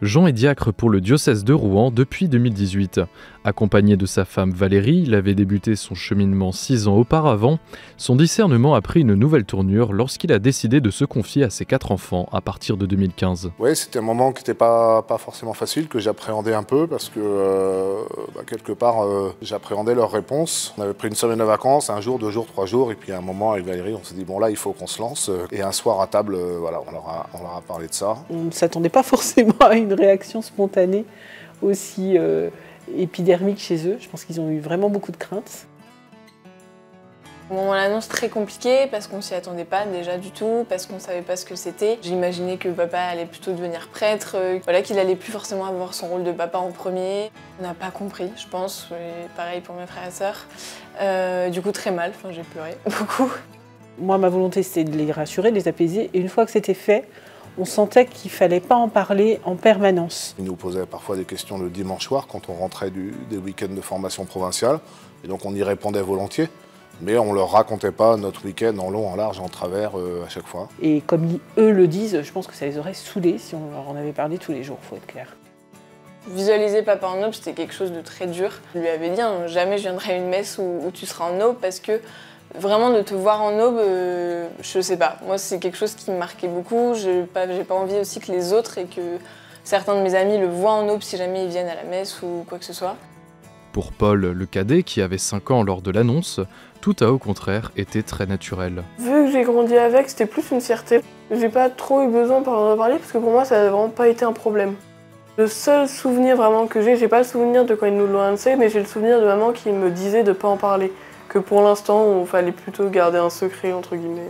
Jean est diacre pour le diocèse de Rouen depuis 2018. Accompagné de sa femme Valérie, il avait débuté son cheminement 6 ans auparavant. Son discernement a pris une nouvelle tournure lorsqu'il a décidé de se confier à ses 4 enfants à partir de 2015. Oui, c'était un moment qui n'était pas forcément facile, que j'appréhendais un peu parce que quelque part j'appréhendais leurs réponses. On avait pris une semaine de vacances, 1 jour, 2 jours, 3 jours, et puis à un moment avec Valérie on s'est dit bon là il faut qu'on se lance. Et un soir à table, voilà, on leur a parlé de ça. On ne s'attendait pas forcément à une réaction spontanée aussi épidermique chez eux. Je pense qu'ils ont eu vraiment beaucoup de craintes. Au moment de l'annonce, très compliqué parce qu'on s'y attendait pas déjà du tout, parce qu'on savait pas ce que c'était. J'imaginais que papa allait plutôt devenir prêtre, voilà, qu'il allait plus forcément avoir son rôle de papa en premier. On n'a pas compris, je pense, et pareil pour mes frères et sœurs. Du coup très mal, enfin, j'ai pleuré beaucoup. Moi ma volonté c'était de les rassurer, de les apaiser, et une fois que c'était fait, on sentait qu'il ne fallait pas en parler en permanence. Ils nous posaient parfois des questions le dimanche soir quand on rentrait des week-ends de formation provinciale, et donc on y répondait volontiers. Mais on ne leur racontait pas notre week-end en long, en large, en travers à chaque fois. Et comme eux le disent, je pense que ça les aurait saoulés si on leur en avait parlé tous les jours, il faut être clair. Visualiser papa en aube, c'était quelque chose de très dur. Je lui avais dit, hein, jamais je viendrai à une messe où tu seras en aube parce que vraiment de te voir en aube, je sais pas. Moi c'est quelque chose qui me marquait beaucoup. J'ai pas envie aussi que les autres et que certains de mes amis le voient en aube si jamais ils viennent à la messe ou quoi que ce soit. Pour Paul, le cadet, qui avait 5 ans lors de l'annonce, tout a au contraire été très naturel. Vu que j'ai grandi avec, c'était plus une fierté. J'ai pas trop eu besoin d'en parler parce que pour moi ça n'a vraiment pas été un problème. Le seul souvenir vraiment que j'ai pas le souvenir de quand ils nous l'ont annoncé, mais j'ai le souvenir de maman qui me disait de pas en parler. Que pour l'instant, il fallait plutôt garder un secret, entre guillemets.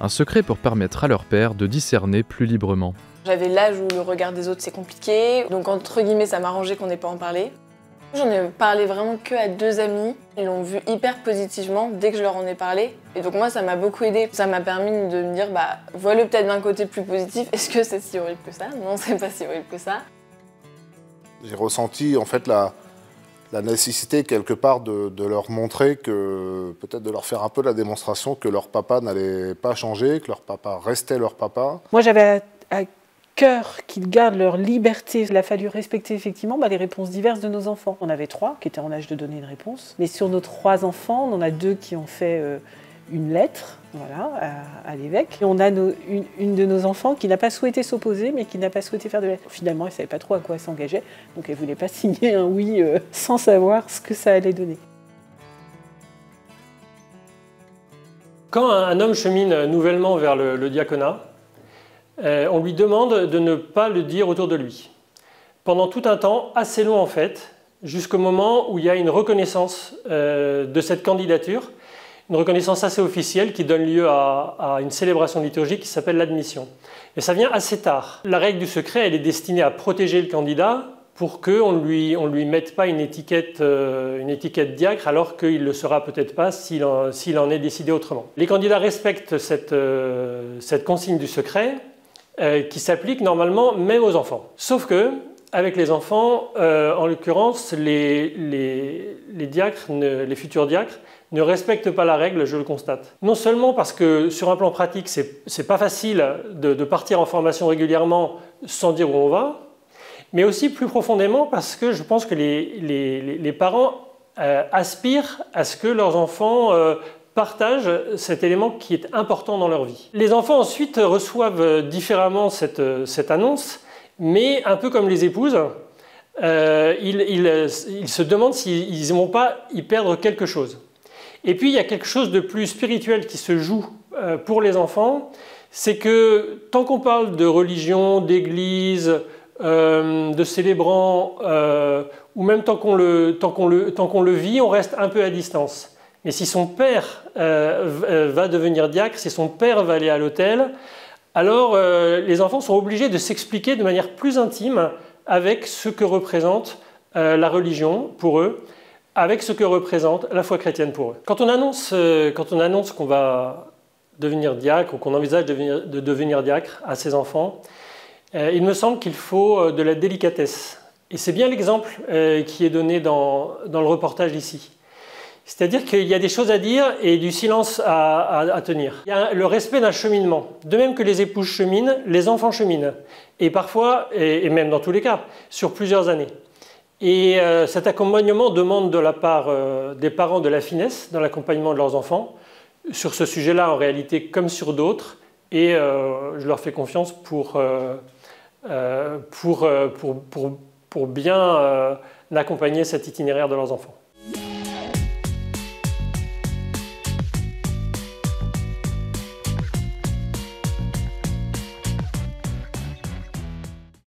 Un secret pour permettre à leur père de discerner plus librement. J'avais l'âge où le regard des autres c'est compliqué, donc entre guillemets ça m'arrangeait qu'on n'ait pas en parlé. J'en ai parlé vraiment que à 2 amis, ils l'ont vu hyper positivement dès que je leur en ai parlé. Et donc moi ça m'a beaucoup aidé, ça m'a permis de me dire vois-le peut-être d'un côté plus positif, est-ce que c'est si horrible que ça? Non, c'est pas si horrible que ça. J'ai ressenti en fait la nécessité quelque part de leur montrer que, peut-être de leur faire un peu la démonstration que leur papa n'allait pas changer, que leur papa restait leur papa. Moi j'avais à cœur qu'ils gardent leur liberté. Il a fallu respecter effectivement les réponses diverses de nos enfants. On avait 3 qui étaient en âge de donner une réponse, mais sur nos 3 enfants, on en a 2 qui ont fait une lettre voilà, à l'évêque. Et on a une de nos enfants qui n'a pas souhaité s'opposer, mais qui n'a pas souhaité faire de lettre. Finalement, elle ne savait pas trop à quoi elle s'engageait, donc elle ne voulait pas signer un oui sans savoir ce que ça allait donner. Quand un homme chemine nouvellement vers le diaconat, on lui demande de ne pas le dire autour de lui. Pendant tout un temps, assez long en fait, jusqu'au moment où il y a une reconnaissance de cette candidature, une reconnaissance assez officielle qui donne lieu à une célébration liturgique qui s'appelle l'admission. Et ça vient assez tard. La règle du secret, elle est destinée à protéger le candidat pour qu'on ne lui mette pas une étiquette diacre alors qu'il ne le sera peut-être pas s'il en est décidé autrement. Les candidats respectent cette consigne du secret qui s'applique normalement même aux enfants. Sauf que, avec les enfants, en l'occurrence, les diacres, les futurs diacres, ne respectent pas la règle, je le constate. Non seulement parce que sur un plan pratique, c'est pas facile de partir en formation régulièrement sans dire où on va, mais aussi plus profondément parce que je pense que les parents aspirent à ce que leurs enfants partagent cet élément qui est important dans leur vie. Les enfants ensuite reçoivent différemment cette annonce, mais un peu comme les épouses, ils se demandent s'ils ne vont pas y perdre quelque chose. Et puis il y a quelque chose de plus spirituel qui se joue pour les enfants, c'est que tant qu'on parle de religion, d'église, de célébrants, ou même tant qu'on le vit, on reste un peu à distance. Mais si son père va devenir diacre, si son père va aller à l'autel, alors les enfants sont obligés de s'expliquer de manière plus intime avec ce que représente la religion pour eux, avec ce que représente la foi chrétienne pour eux. Quand on annonce qu'on va devenir diacre ou qu'on envisage de devenir diacre à ses enfants, il me semble qu'il faut de la délicatesse. Et c'est bien l'exemple qui est donné dans le reportage ici. C'est-à-dire qu'il y a des choses à dire et du silence à tenir. Il y a le respect d'un cheminement. De même que les épouses cheminent, les enfants cheminent. Et parfois, et même dans tous les cas, sur plusieurs années. Et cet accompagnement demande de la part des parents de la finesse dans l'accompagnement de leurs enfants. Sur ce sujet-là, en réalité, comme sur d'autres. Et je leur fais confiance pour bien accompagner cet itinéraire de leurs enfants.